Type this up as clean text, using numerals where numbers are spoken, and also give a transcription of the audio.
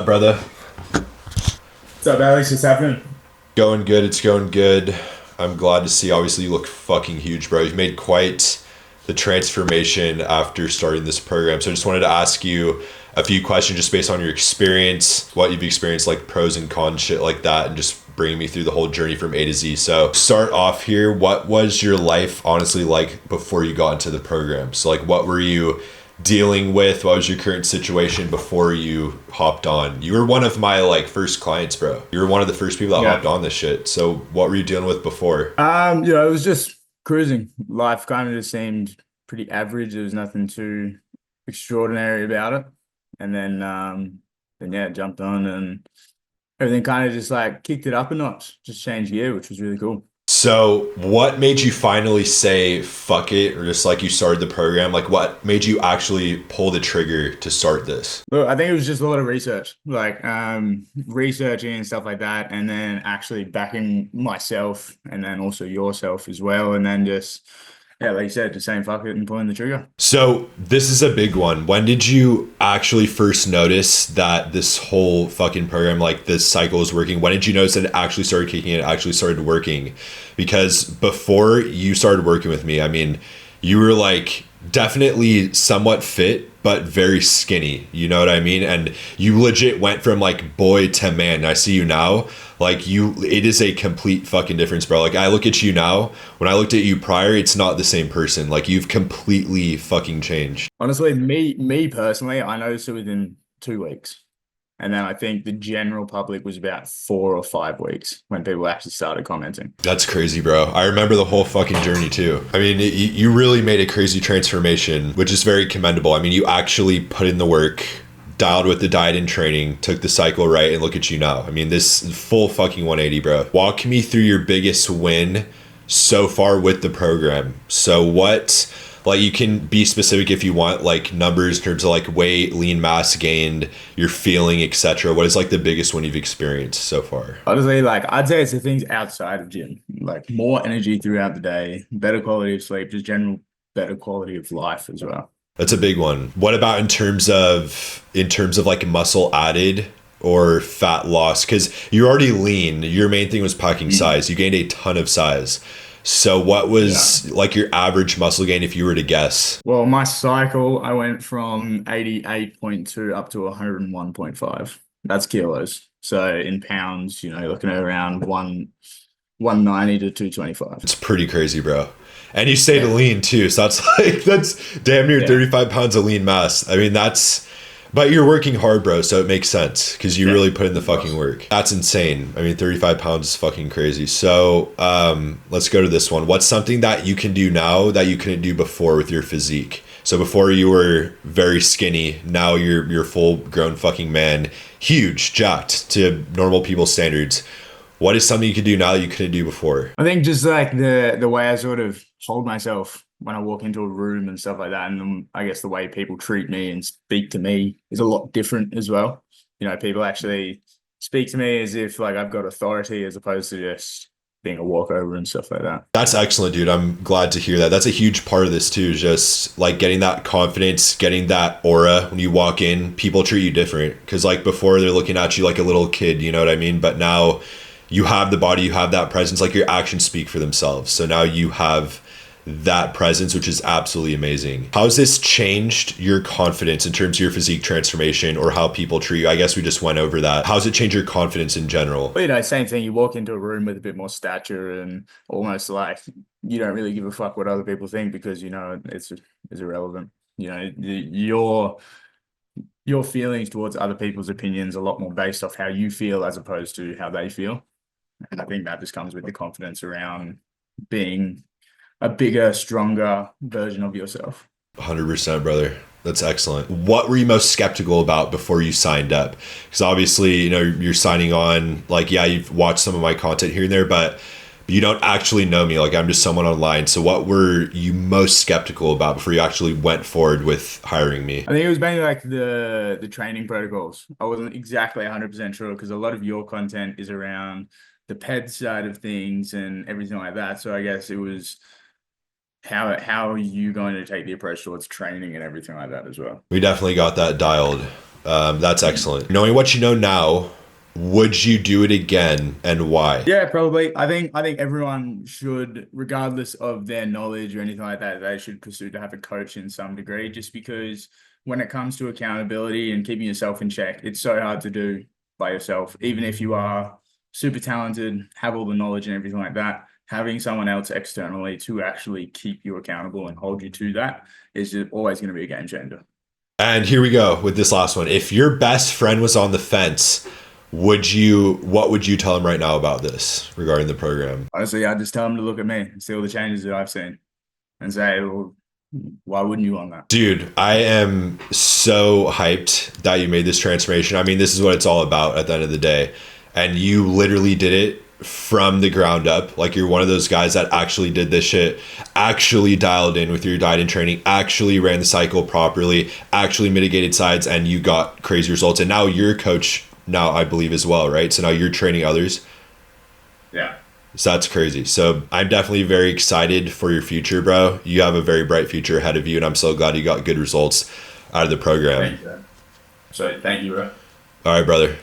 brother? What's up, Alex? What's happening? Going good. It's going good. I'm glad to see. Obviously, you look fucking huge, bro. You've made quite the transformation after starting this program. So I just wanted to ask you a few questions just based on your experience, what you've experienced, like pros and cons, shit like that, and just bringing me through the whole journey from A to Z. So start off here. What was your life honestly like before you got into the program? So like, what were you dealing with? What was your current situation before you hopped on? You were one of my like first clients, bro. You were one of the first people that Yeah. hopped on this shit. So what were you dealing with before? It was just cruising. Life kind of just seemed pretty average. There was nothing too extraordinary about it. And then yeah, jumped on and everything kind of just like kicked it up a notch, just changed gear, which was really cool. So what made you finally say fuck it, or just like you started the program? Like what made you actually pull the trigger to start this? Look, I think it was just a lot of research, like researching and stuff like that, and then actually backing myself and then also yourself as well, and then just yeah, like you said, just saying fuck it and pulling the trigger. So this is a big one. When did you actually first notice that this whole fucking program, like this cycle is working? When did you notice that it actually started kicking in, it actually started working? Because before you started working with me, I mean, you were like definitely somewhat fit, but very skinny. You know what I mean? And you legit went from like boy to man. And I see you now. Like you, it is a complete fucking difference, bro. Like I look at you now. When I looked at you prior, it's not the same person. Like you've completely fucking changed. Honestly, me personally, I noticed it within 2 weeks. And then I think the general public was about 4 or 5 weeks when people actually started commenting. That's crazy, bro. I remember the whole fucking journey too. I mean, you really made a crazy transformation, which is very commendable. I mean, you actually put in the work, dialed with the diet and training, took the cycle right, and look at you now. I mean, this full fucking 180, bro. Walk me through your biggest win so far with the program. So what, like you can be specific if you want, like numbers in terms of like weight, lean mass gained, your feeling, etc. What is like the biggest one you've experienced so far? Honestly, like I'd say it's the things outside of gym, like more energy throughout the day, better quality of sleep, just general better quality of life as well. That's a big one. What about in terms of like muscle added or fat loss? Because you're already lean. Your main thing was packing Mhm. size. You gained a ton of size. So what Yeah. was like your average muscle gain if you were to guess? Well, my cycle, I went from 88.2 up to 101.5. That's kilos. So in pounds, you're looking at around 190 to 225. It's pretty crazy, bro. And you stayed Yeah. lean too. So that's like that's damn near Yeah. 35 pounds of lean mass. I mean, that's but you're working hard, bro, so it makes sense because you Yeah. really put in the Of fucking course. work. That's insane. I mean, 35 pounds is fucking crazy. So let's go to this one. What's something that you can do now that you couldn't do before with your physique? So before you were very skinny, now you're full grown fucking man, huge, jacked to normal people standards. What is something you can do now that you couldn't do before? I think just like the way I sort of hold myself when I walk into a room and stuff like that, and I guess the way people treat me and speak to me is a lot different as well. People actually speak to me as if like I've got authority as opposed to just being a walkover and stuff like that. That's excellent, dude. I'm glad to hear that. That's a huge part of this too, is just like getting that confidence, getting that aura when you walk in. People treat you different because like before they're looking at you like a little kid, you know what I mean? But now you have the body, you have that presence, like your actions speak for themselves. So now you have that presence, which is absolutely amazing. How has this changed your confidence in terms of your physique transformation or how people treat you? I guess we just went over that. How's it changed your confidence in general? But same thing. You walk into a room with a bit more stature and almost like you don't really give a fuck what other people think because it's irrelevant. Your feelings towards other people's opinions are a lot more based off how you feel as opposed to how they feel. And I think that just comes with the confidence around being a bigger, stronger version of yourself. 100%, brother. That's excellent. What were you most skeptical about before you signed up? Because obviously, you're signing on, like, yeah, you've watched some of my content here and there, but you don't actually know me. Like, I'm just someone online. So what were you most skeptical about before you actually went forward with hiring me? I think it was mainly like the training protocols. I wasn't exactly 100% sure because a lot of your content is around the ped side of things and everything like that. So I guess it was how are you going to take the approach towards training and everything like that as well? We definitely got that dialed. That's excellent. Knowing what you know now, would you do it again and why? Yeah, probably. I think everyone should, regardless of their knowledge or anything like that, they should pursue to have a coach in some degree, just because when it comes to accountability and keeping yourself in check, it's so hard to do by yourself. Even if you are super talented, have all the knowledge and everything like that, having someone else externally to actually keep you accountable and hold you to that is just always going to be a game changer. And here we go with this last one. If your best friend was on the fence, what would you tell him right now about this regarding the program? Honestly, I just tell them to look at me and see all the changes that I've seen and say, well, why wouldn't you want that? Dude, I am so hyped that you made this transformation. I mean, this is what it's all about at the end of the day. And you literally did it from the ground up. Like, you're one of those guys that actually did this shit, actually dialed in with your diet and training, actually ran the cycle properly, actually mitigated sides, and you got crazy results. And now you're a coach now, I believe, as well, right? So now you're training others. Yeah. So that's crazy. So I'm definitely very excited for your future, bro. You have a very bright future ahead of you, and I'm so glad you got good results out of the program. Thank you. So thank you, bro. All right, brother.